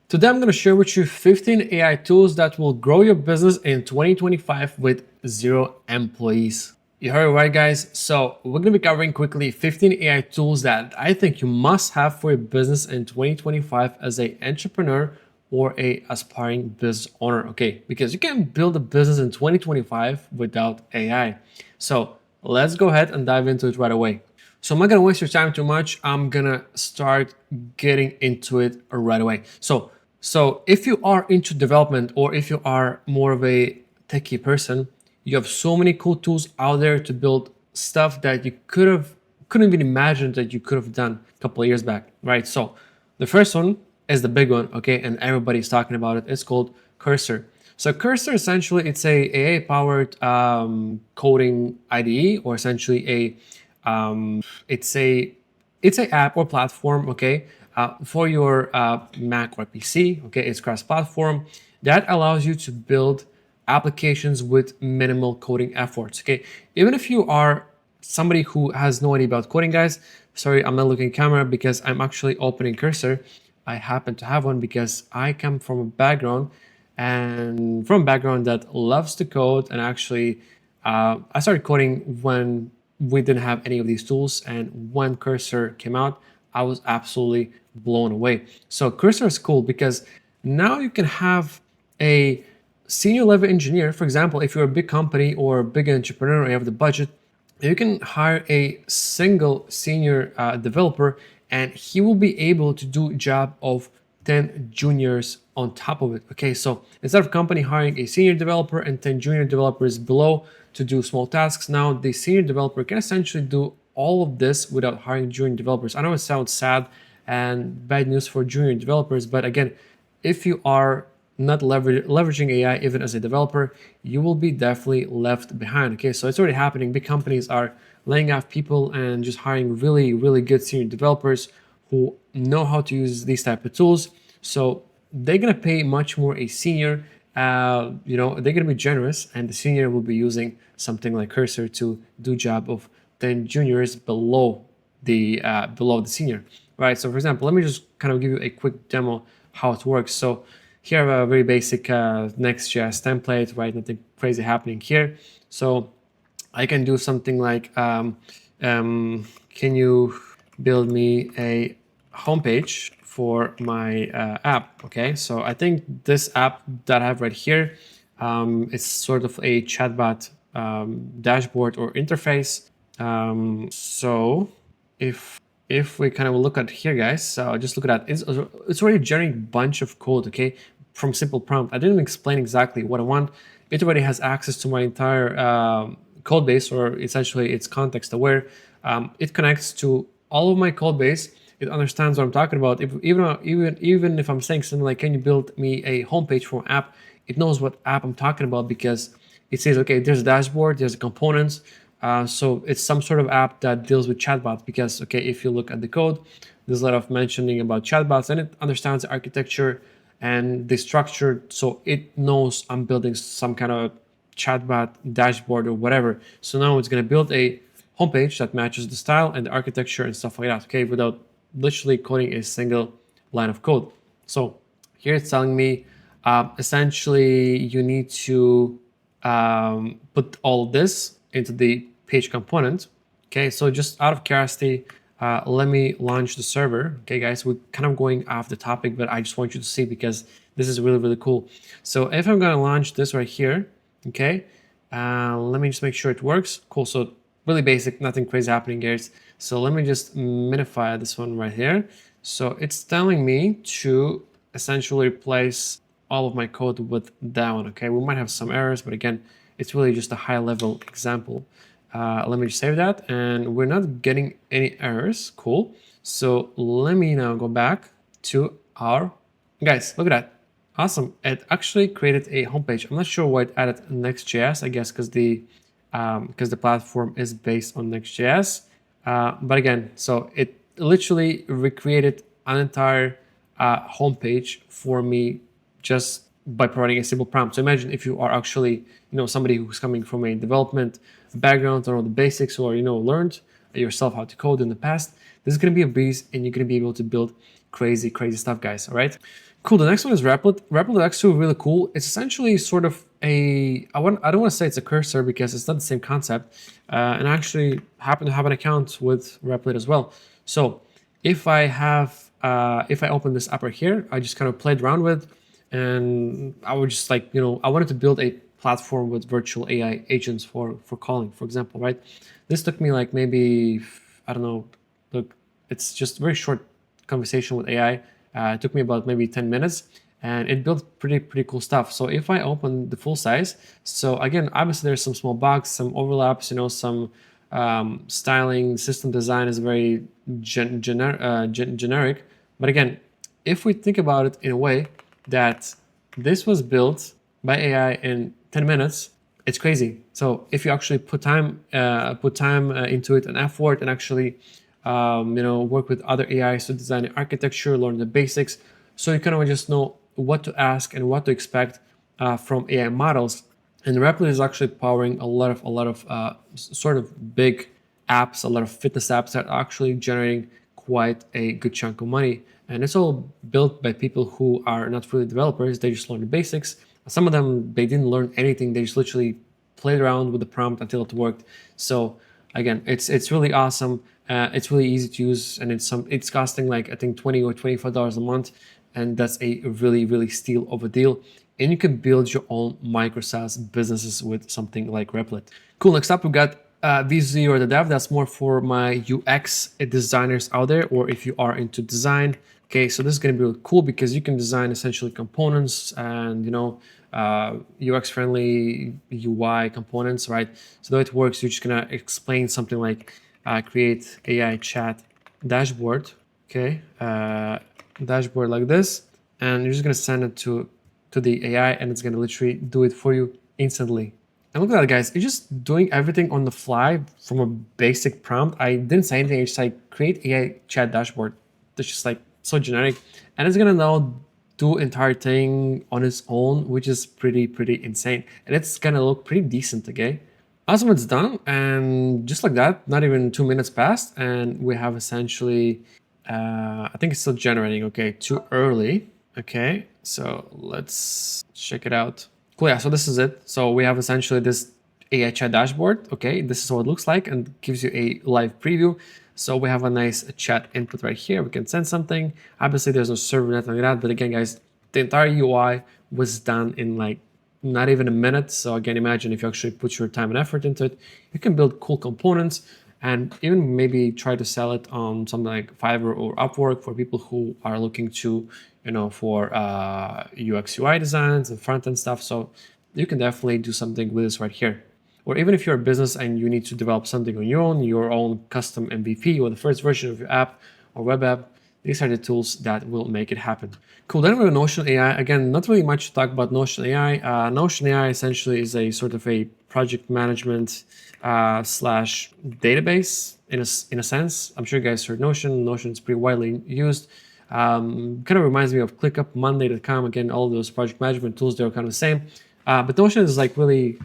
Today, I'm going to share with you 15 AI tools that will grow your business in 2025 with 0 employees. You heard it right, guys. So we're going to be covering quickly 15 AI tools that I think you must have for your business in 2025 as an entrepreneur or a aspiring business owner, okay? Because you can't build a business in 2025 without AI. So let's go ahead and dive into it right away. So I'm not gonna waste your time too much. I'm gonna start getting into it right away. So if you are into development or if you are more of a techie person, you have so many cool tools out there to build stuff that you couldn't even imagine that you could have done a couple of years back, right? So the first one is the big one, okay, and everybody's talking about it. It's called Cursor. So Cursor essentially it's a AI powered coding IDE, or essentially it's a app or platform, okay, for your Mac or PC. Okay, it's cross-platform that allows you to build applications with minimal coding efforts. Okay, even if you are somebody who has no idea about coding, guys. Sorry, I'm not looking at camera because I'm actually opening Cursor. I happen to have one because I come from a background that loves to code, and actually I started coding when we didn't have any of these tools, and when Cursor came out, I was absolutely blown away. So Cursor is cool because now you can have a senior level engineer. For example, if you're a big company or a big entrepreneur and you have the budget, you can hire a single senior developer, and he will be able to do a job of 10 juniors on top of it. Okay, so instead of company hiring a senior developer and 10 junior developers below to do small tasks, now the senior developer can essentially do all of this without hiring junior developers. I know it sounds sad and bad news for junior developers, but again, if you are not leveraging AI even as a developer, you will be definitely left behind. Okay, so it's already happening. Big companies are laying off people and just hiring really, really good senior developers who know how to use these type of tools. So they're gonna pay much more a senior. They're gonna be generous, and the senior will be using something like Cursor to do job of 10 juniors below the senior, right? So for example, let me just kind of give you a quick demo how it works. So here I have a very basic Next.js template, right? Nothing crazy happening here. So I can do something like, can you build me a homepage for my app? Okay, so I think this app that I have right here, it's sort of a chatbot dashboard or interface. So if we kind of look at here, guys, so just look at that. It's already generating a bunch of code, okay, from simple prompt. I didn't explain exactly what I want. It already has access to my entire code base, or essentially it's context aware. It connects to all of my code base. It understands what I'm talking about. Even if I'm saying something like, "Can you build me a homepage for an app?" It knows what app I'm talking about because it says, "Okay, there's a dashboard, there's components." So it's some sort of app that deals with chatbots because, okay, if you look at the code, there's a lot of mentioning about chatbots, and it understands the architecture and the structure, so it knows I'm building some kind of chatbot dashboard or whatever. So now it's going to build a homepage that matches the style and the architecture and stuff like that, okay, without literally coding a single line of code. So here it's telling me essentially you need to put all of this into the page component. Okay, so just out of curiosity, let me launch the server. Okay, guys, we're kind of going off the topic, but I just want you to see because this is really, really cool. So if I'm going to launch this right here, okay, let me just make sure it works. Cool. So really basic, nothing crazy happening, guys. So let me just minify this one right here. So it's telling me to essentially replace all of my code with that one. Okay, we might have some errors, but again, it's really just a high level example. Let me just save that, and we're not getting any errors. Cool. So let me now go back to our, guys, look at that. Awesome. It actually created a homepage. I'm not sure why it added Next.js, I guess because the platform is based on Next.js. But again, so it literally recreated an entire homepage for me just by providing a simple prompt. So imagine if you are actually, somebody who's coming from a development background or the basics, or learned yourself how to code in the past. This is going to be a breeze, and you're going to be able to build crazy stuff, guys. All right. Cool. The next one is Replit. Replit is actually really cool. It's essentially sort of I don't want to say it's a cursor because it's not the same concept. And I actually happen to have an account with Replit as well. So if I open this up right here, I just kind of played around with, and I would just like, I wanted to build a platform with virtual AI agents for calling, for example, right? This took me like maybe, I don't know, look, it's just a very short conversation with AI. It took me about maybe 10 minutes, and it built pretty cool stuff. So if I open the full size, so again, obviously there's some small bugs, some overlaps, some styling, system design is very generic. But again, if we think about it in a way that this was built by AI in 10 minutes, it's crazy. So if you actually put time into it and effort, and actually work with other AIs to design the architecture, learn the basics, so you kind of just know what to ask and what to expect from AI models. And Replit is actually powering a lot of sort of big apps, a lot of fitness apps that are actually generating quite a good chunk of money. And it's all built by people who are not really developers. They just learn the basics. Some of them, they didn't learn anything. They just literally played around with the prompt until it worked. So again, it's really awesome. It's really easy to use, and it's costing like I think $20 or $25 a month, and that's a really steal of a deal. And you can build your own micro SaaS businesses with something like Replit. Cool. Next up, we got VZ or the Dev. That's more for my UX designers out there, or if you are into design. Okay, so this is going to be really cool because you can design essentially components and UX friendly UI components, right? So the way it works, you're just gonna explain something like create AI chat dashboard, okay, dashboard like this, and you're just gonna send it to the AI, and it's gonna literally do it for you instantly. And look at that, guys. It's just doing everything on the fly from a basic prompt. I didn't say anything. It's like create AI chat dashboard. It's just like so generic, and it's gonna now do entire thing on its own, which is pretty insane, and it's gonna look pretty decent. Okay, awesome, it's done, and just like that, not even 2 minutes passed, and we have essentially, I think it's still generating. Okay, too early. Okay, so let's check it out. Cool, yeah, so this is it. So we have essentially this AI chat dashboard. Okay, this is what it looks like and gives you a live preview. So we have a nice chat input right here. We can send something. Obviously, there's no server, nothing like that. But again, guys, the entire UI was done in like not even a minute. So again, imagine if you actually put your time and effort into it, you can build cool components and even maybe try to sell it on something like Fiverr or Upwork for people who are looking to, for UX UI designs and front end stuff. So you can definitely do something with this right here. Or even if you're a business and you need to develop something on your own custom MVP or the first version of your app or web app, these are the tools that will make it happen. Cool. Then we have Notion AI. Again, not really much to talk about Notion AI. Notion AI essentially is a sort of a project management slash database in a sense. I'm sure you guys heard Notion. Notion is pretty widely used. Kind of reminds me of ClickUp, Monday.com. Again, all those project management tools, they're kind of the same. But Notion is like really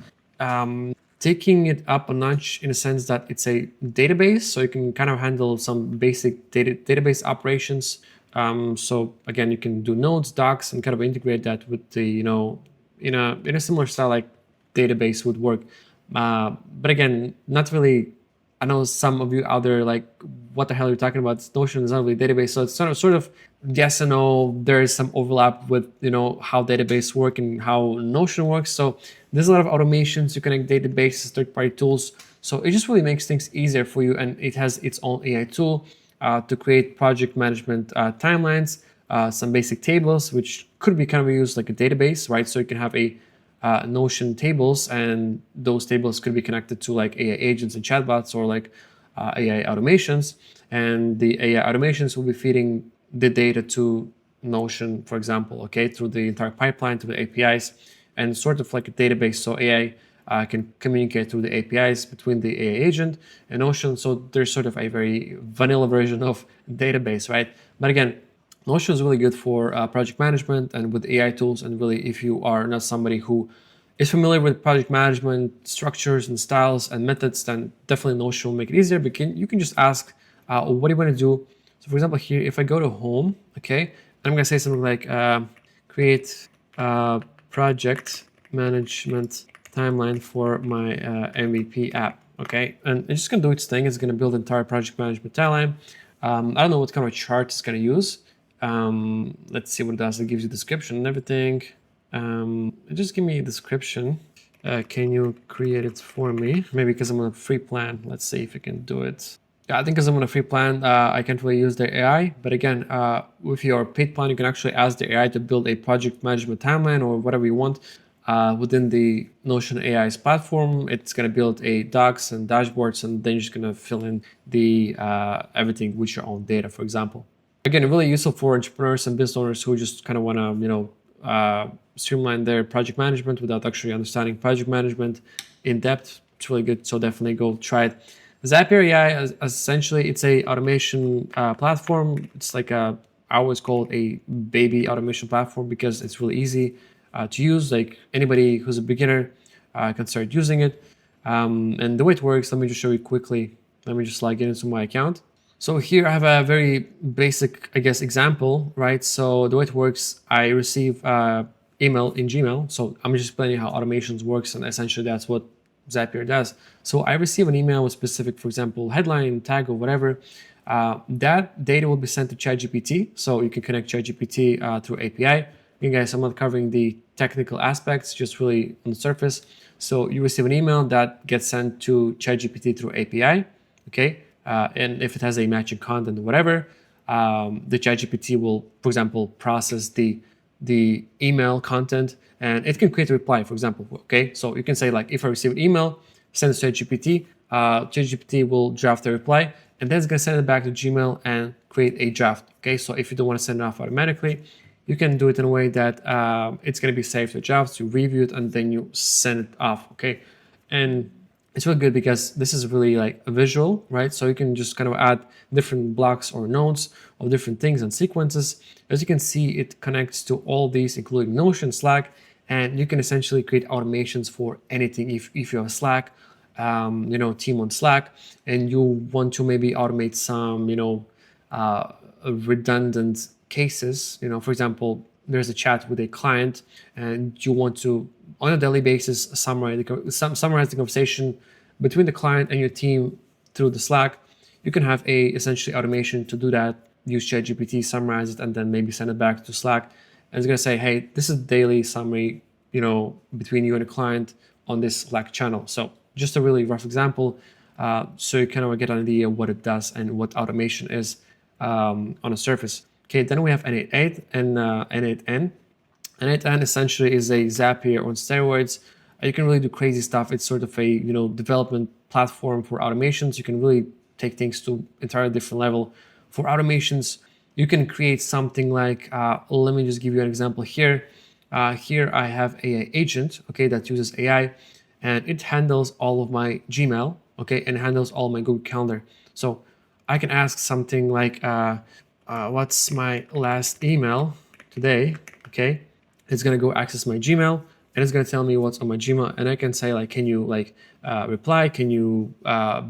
taking it up a notch in a sense that it's a database, so you can kind of handle some basic database operations. So again, you can do nodes, docs, and kind of integrate that with the, in a similar style like database would work. But again, not really. I know some of you out there like, what the hell are you talking about? Notion is not really a database, so it's sort of yes and no. There is some overlap with how database work and how Notion works. So there's a lot of automations to connect databases, third-party tools. So it just really makes things easier for you, and it has its own AI tool to create project management timelines, some basic tables, which could be kind of used like a database, right? So you can have a Notion tables, and those tables could be connected to like AI agents and chatbots or like AI automations, and the AI automations will be feeding the data to Notion, for example, okay, through the entire pipeline, to the APIs, and sort of like a database. So AI can communicate through the APIs between the AI agent and Notion. So there's sort of a very vanilla version of database, right? But again, Notion is really good for project management and with AI tools. And really, if you are not somebody who is familiar with project management structures and styles and methods, then definitely Notion will make it easier. But you can just ask, what do you want to do? So for example, here, if I go to home, okay, I'm gonna say something like create a project management timeline for my MVP app. Okay, and it's just gonna do its thing. It's gonna build entire project management timeline. I don't know what kind of chart it's gonna use. Let's see what it does. It gives you description and everything. Just give me a description. Can you create it for me? Maybe because I'm on a free plan. Let's see if I can do it. Yeah, I think because I'm on a free plan, I can't really use the AI. But again, with your paid plan, you can actually ask the AI to build a project management timeline or whatever you want within the Notion AI's platform. It's going to build a docs and dashboards, and then you're just going to fill in the everything with your own data, for example. Again, really useful for entrepreneurs and business owners who just kind of want to, streamline their project management without actually understanding project management in depth. It's really good, so definitely go try it. Zapier AI is essentially it's a automation platform. It's like I always call it a baby automation platform because it's really easy to use. Like anybody who's a beginner can start using it. And the way it works, let me just show you quickly. Let me just log in into my account. So here I have a very basic, I guess, example, right? So the way it works, I receive email in Gmail. So I'm just explaining how automations works, and essentially that's what Zapier does. So I receive an email with specific, for example, headline, tag, or whatever. That data will be sent to ChatGPT. So you can connect ChatGPT through API. Again, guys, I'm not covering the technical aspects, just really on the surface. So you receive an email that gets sent to ChatGPT through API, okay? And if it has a matching content or whatever, the ChatGPT will, for example, process the email content, and it can create a reply, for example. Okay, so you can say like, if I receive an email, send it to ChatGPT. ChatGPT will draft the reply, and then it's gonna send it back to Gmail and create a draft. Okay, so if you don't want to send it off automatically, you can do it in a way that it's gonna be saved to drafts, you review it, and then you send it off. Okay, and it's really good because this is really like a visual, right? So you can just kind of add different blocks or nodes of different things and sequences. As you can see, it connects to all these, including Notion, Slack, and you can essentially create automations for anything. If you have Slack, team on Slack, and you want to maybe automate some, redundant cases. For example, there's a chat with a client, and you want to, on a daily basis, summarize the conversation between the client and your team through the Slack. You can have a essentially automation to do that. Use ChatGPT, summarize it, and then maybe send it back to Slack. And it's gonna say, hey, this is daily summary, between you and the client on this Slack channel. So just a really rough example, so you kind of get an idea what it does and what automation is on a surface. Okay, then we have N88 and N8N. N8N essentially is a Zapier on steroids. You can really do crazy stuff. It's sort of a development platform for automations. You can really take things to entirely different level. For automations, you can create something like, let me just give you an example here. Here I have AI agent, okay, that uses AI, and it handles all of my Gmail, okay, and handles all my Google Calendar. So I can ask something like, what's my last email today, okay? It's gonna go access my Gmail, and it's gonna tell me what's on my Gmail, and I can say like, can you reply? Can you,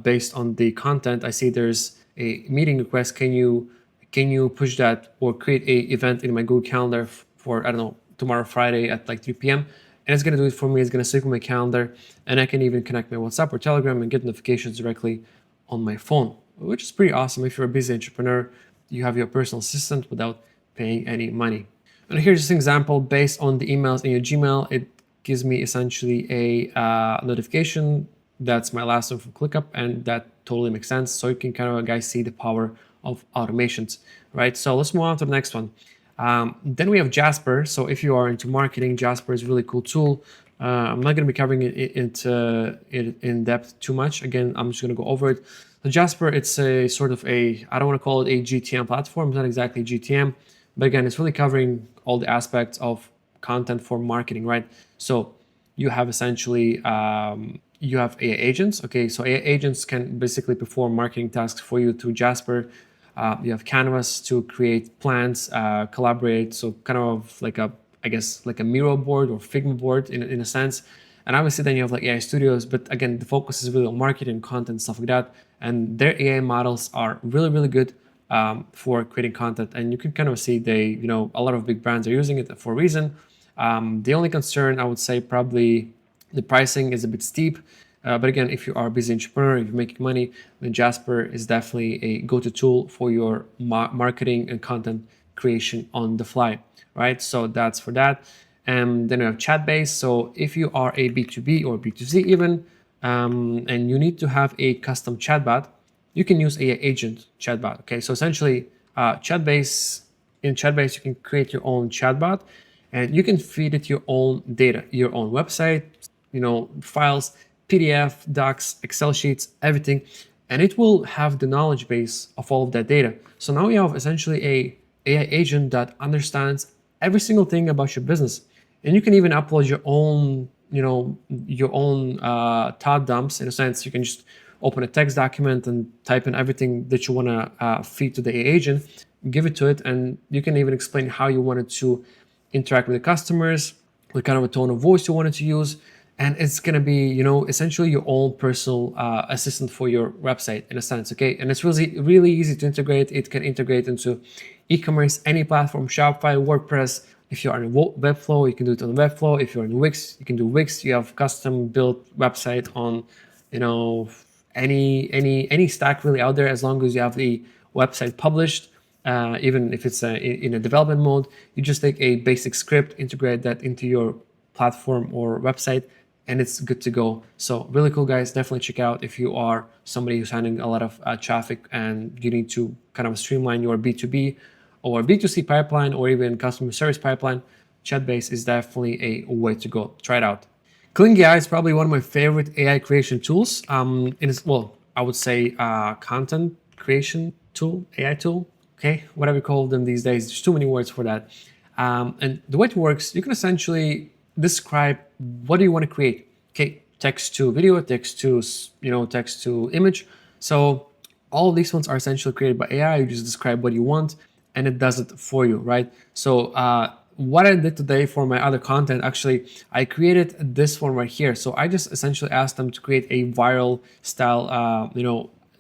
based on the content, I see there's a meeting request. Can you push that or create a event in my Google Calendar for, I don't know, tomorrow Friday at like 3 p.m. And it's gonna do it for me. It's gonna sync with my calendar, and I can even connect my WhatsApp or Telegram and get notifications directly on my phone, which is pretty awesome. If you're a busy entrepreneur, you have your personal assistant without paying any money. And here's just an example based on the emails in your Gmail. It gives me essentially a notification. That's my last one from ClickUp, and that totally makes sense. So you can kind of, guys, see the power of automations, right? So let's move on to the next one. Then we have Jasper. So if you are into marketing, Jasper is a really cool tool. I'm not going to be covering it in depth too much. Again, I'm just going to go over it. So Jasper, it's a sort of I don't want to call it a GTM platform. It's not exactly GTM, but again, it's really covering all the aspects of content for marketing, right? So you have essentially, you have AI agents. Okay, so AI agents can basically perform marketing tasks for you through Jasper. You have Canvas to create plans, collaborate. So kind of like like a Miro board or Figma board in a sense. And obviously then you have like AI studios, but again, the focus is really on marketing, content, stuff like that. And their AI models are really, really good. for creating content. And you can kind of see a lot of big brands are using it for a reason. The only concern I would say probably the pricing is a bit steep. But again, if you are a busy entrepreneur, if you're making money, then Jasper is definitely a go-to tool for your marketing and content creation on the fly, right? So that's for that. And then we have Chatbase. So if you are a B2B or B2C even, and you need to have a custom chatbot, you can use AI agent chatbot. Okay, so essentially, in Chatbase, you can create your own chatbot, and you can feed it your own data, your own website, files, PDF, docs, Excel sheets, everything, and it will have the knowledge base of all of that data. So now you have essentially a AI agent that understands every single thing about your business, and you can even upload your own, thought dumps. In a sense, you can just open a text document and type in everything that you want to feed to the AI agent, give it to it, and you can even explain how you want it to interact with the customers, what kind of a tone of voice you wanted to use. And it's going to be, essentially your own personal assistant for your website in a sense. Okay. And it's really, really easy to integrate. It can integrate into e-commerce, any platform, Shopify, WordPress. If you're on Webflow, you can do it on Webflow. If you're in Wix, you can do Wix. You have custom built website on, any stack really out there, as long as you have the website published. Even if it's in a development mode, you just take a basic script, integrate that into your platform or website, and it's good to go. So really cool, guys. Definitely check out if you are somebody who's handling a lot of traffic and you need to kind of streamline your B2B or B2C pipeline or even customer service pipeline. Chatbase is definitely a way to go. Try it out. Kling AI is probably one of my favorite AI creation tools. I would say content creation tool, AI tool. Okay, whatever you call them these days. There's too many words for that. And the way it works, you can essentially describe what do you want to create. Okay, text to video, text to image. So all of these ones are essentially created by AI. You just describe what you want, and it does it for you, right? So what I did today for my other content, actually, I created this one right here. So I just essentially asked them to create a viral style,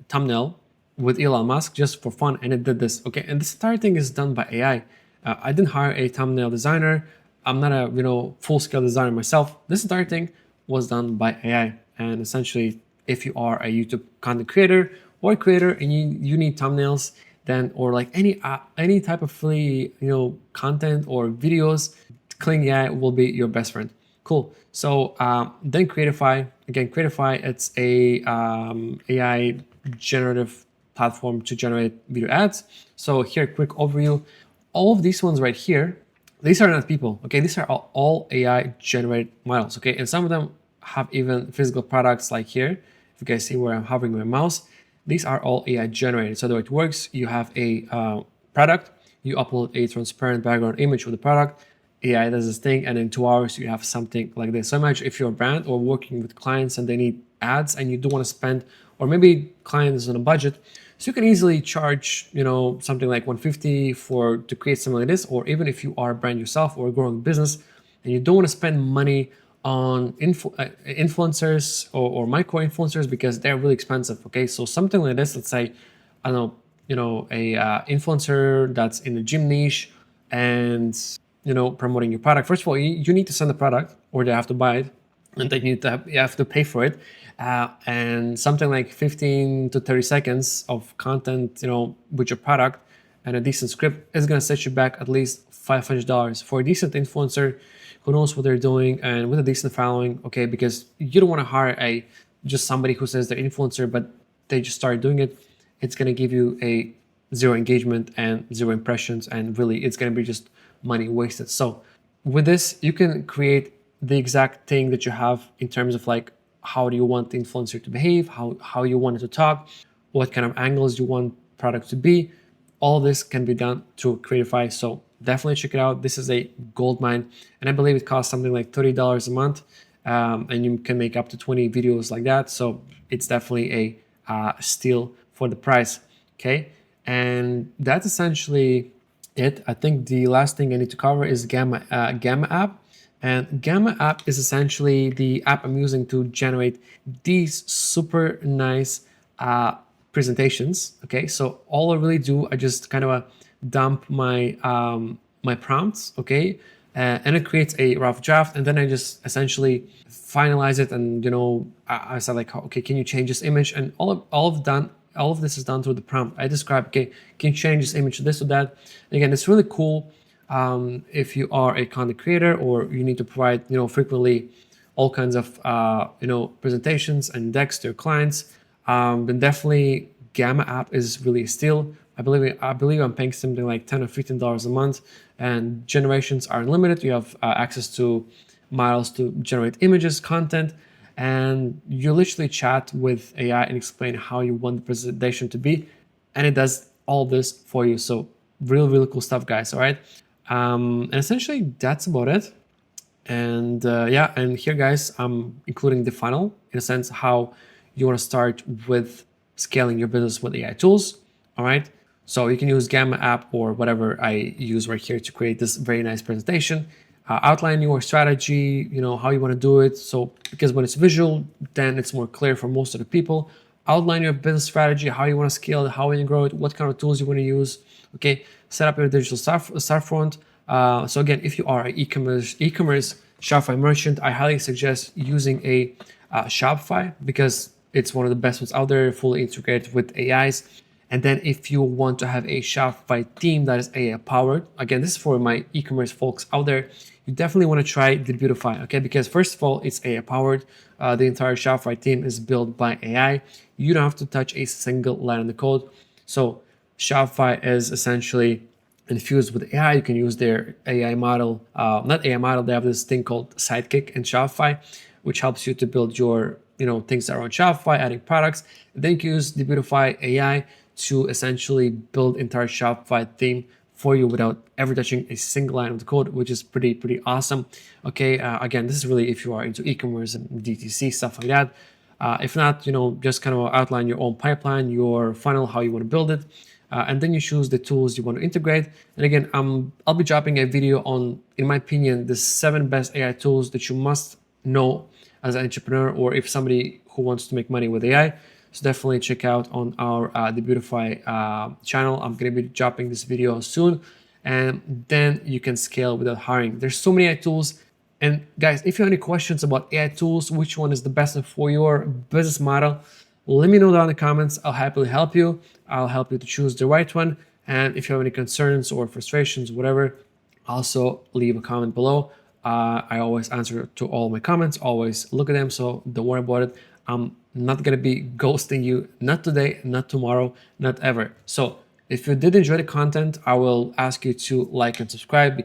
thumbnail with Elon Musk just for fun, and it did this. Okay, and this entire thing is done by AI. I didn't hire a thumbnail designer. I'm not a full-scale designer myself. This entire thing was done by AI. And essentially, if you are a YouTube content creator or a creator and you need thumbnails, then or like any type of free content or videos, Kling AI will be your best friend. Cool. So then Creatify. Again, Creatify, it's a AI generative platform to generate video ads. So here, quick overview. All of these ones right here, these are not people, okay? These are all AI generated models, okay? And some of them have even physical products like here. If you guys see where I'm hovering my mouse, these are all AI generated. So the way it works, you have a product, you upload a transparent background image of the product, AI does this thing, and in 2 hours you have something like this. So imagine if you're a brand or working with clients and they need ads and you do want to spend, or maybe client is on a budget, so you can easily charge, something like 150 to create something like this. Or even if you are a brand yourself or a growing business and you don't want to spend money on influencers or micro influencers because they're really expensive. Okay, so something like this, let's say, I don't know, a influencer that's in the gym niche and promoting your product. First of all, you need to send the product, or they have to buy it, and then you have to pay for it. And something like 15 to 30 seconds of content, with your product and a decent script is going to set you back at least $500 for a decent influencer who knows what they're doing and with a decent following. Okay, because you don't want to hire just somebody who says they're influencer but they just start doing it. It's going to give you a zero engagement and zero impressions, and really it's going to be just money wasted. So with this, you can create the exact thing that you have in terms of like, how do you want the influencer to behave, how you want it to talk, what kind of angles you want product to be. All this can be done through Creatify. So definitely check it out. This is a gold mine, and I believe it costs something like $30 a month, and you can make up to 20 videos like that. So it's definitely a steal for the price. Okay, and that's essentially it. I think the last thing I need to cover is Gamma app. And Gamma app is essentially the app I'm using to generate these super nice presentations. Okay, so all I really do, I just kind of dump my my prompts. Okay, and it creates a rough draft, and then I just essentially finalize it. And I said like, okay, can you change this image? And all of this is done through the prompt. I describe, okay, can you change this image to this or that? And again, it's really cool if you are a content creator or you need to provide frequently all kinds of presentations and decks to your clients. Then definitely Gamma app is really a steal. I believe I'm paying something like $10 or $15 a month, and generations are unlimited. You have access to models to generate images, content, and you literally chat with AI and explain how you want the presentation to be, and it does all this for you. So really cool stuff, guys. All right, and essentially that's about it. And yeah, and here, guys, I'm including the funnel in a sense how you want to start with scaling your business with AI tools. All right, so you can use Gamma app or whatever I use right here to create this very nice presentation. Outline your strategy, how you want to do it. So because when it's visual, then it's more clear for most of the people. Outline your business strategy, how you want to scale it, how you grow it, what kind of tools you want to use. Okay, set up your digital storefront. So again, if you are an e-commerce Shopify merchant, I highly suggest using a Shopify because it's one of the best ones out there, fully integrated with AIs. And then if you want to have a Shopify theme that is AI powered, again, this is for my e-commerce folks out there, you definitely want to try Debutify, okay? Because first of all, it's AI powered. The entire Shopify theme is built by AI. You don't have to touch a single line in the code. So Shopify is essentially infused with AI. You can use their AI model, not AI model, they have this thing called Sidekick in Shopify, which helps you to build your things that are on Shopify, adding products. And then you can use Debutify AI to essentially build entire Shopify theme for you without ever touching a single line of the code, which is pretty awesome. Okay, again, this is really if you are into e-commerce and DTC stuff like that. If not, just kind of outline your own pipeline, your funnel, how you want to build it, and then you choose the tools you want to integrate. And again, I'll be dropping a video on, in my opinion, the 7 best AI tools that you must know as an entrepreneur or if somebody who wants to make money with AI. So definitely check out on our Debutify channel. I'm going to be dropping this video soon, and then you can scale without hiring. There's so many AI tools. And guys, if you have any questions about AI tools, which one is the best for your business model, let me know down in the comments. I'll happily help you. I'll help you to choose the right one. And if you have any concerns or frustrations, whatever, also leave a comment below. I always answer to all my comments, always look at them. So don't worry about it. I'm not going to be ghosting you, not today, not tomorrow, not ever. So if you did enjoy the content, I will ask you to like and subscribe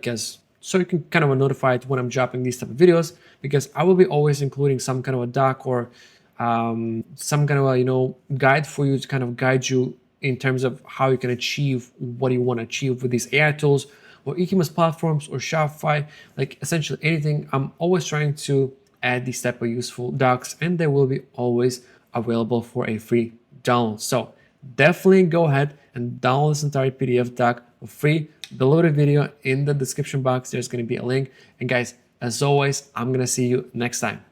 so you can kind of notified when I'm dropping these type of videos, because I will be always including some kind of a doc or some kind of a guide for you to kind of guide you in terms of how you can achieve what you want to achieve with these AI tools or e-commerce platforms or Shopify, like essentially anything. I'm always trying to add these type of useful docs, and they will be always available for a free download. So definitely go ahead and download this entire PDF doc for free. Below the video in the description box, there's going to be a link. And guys, as always, I'm going to see you next time.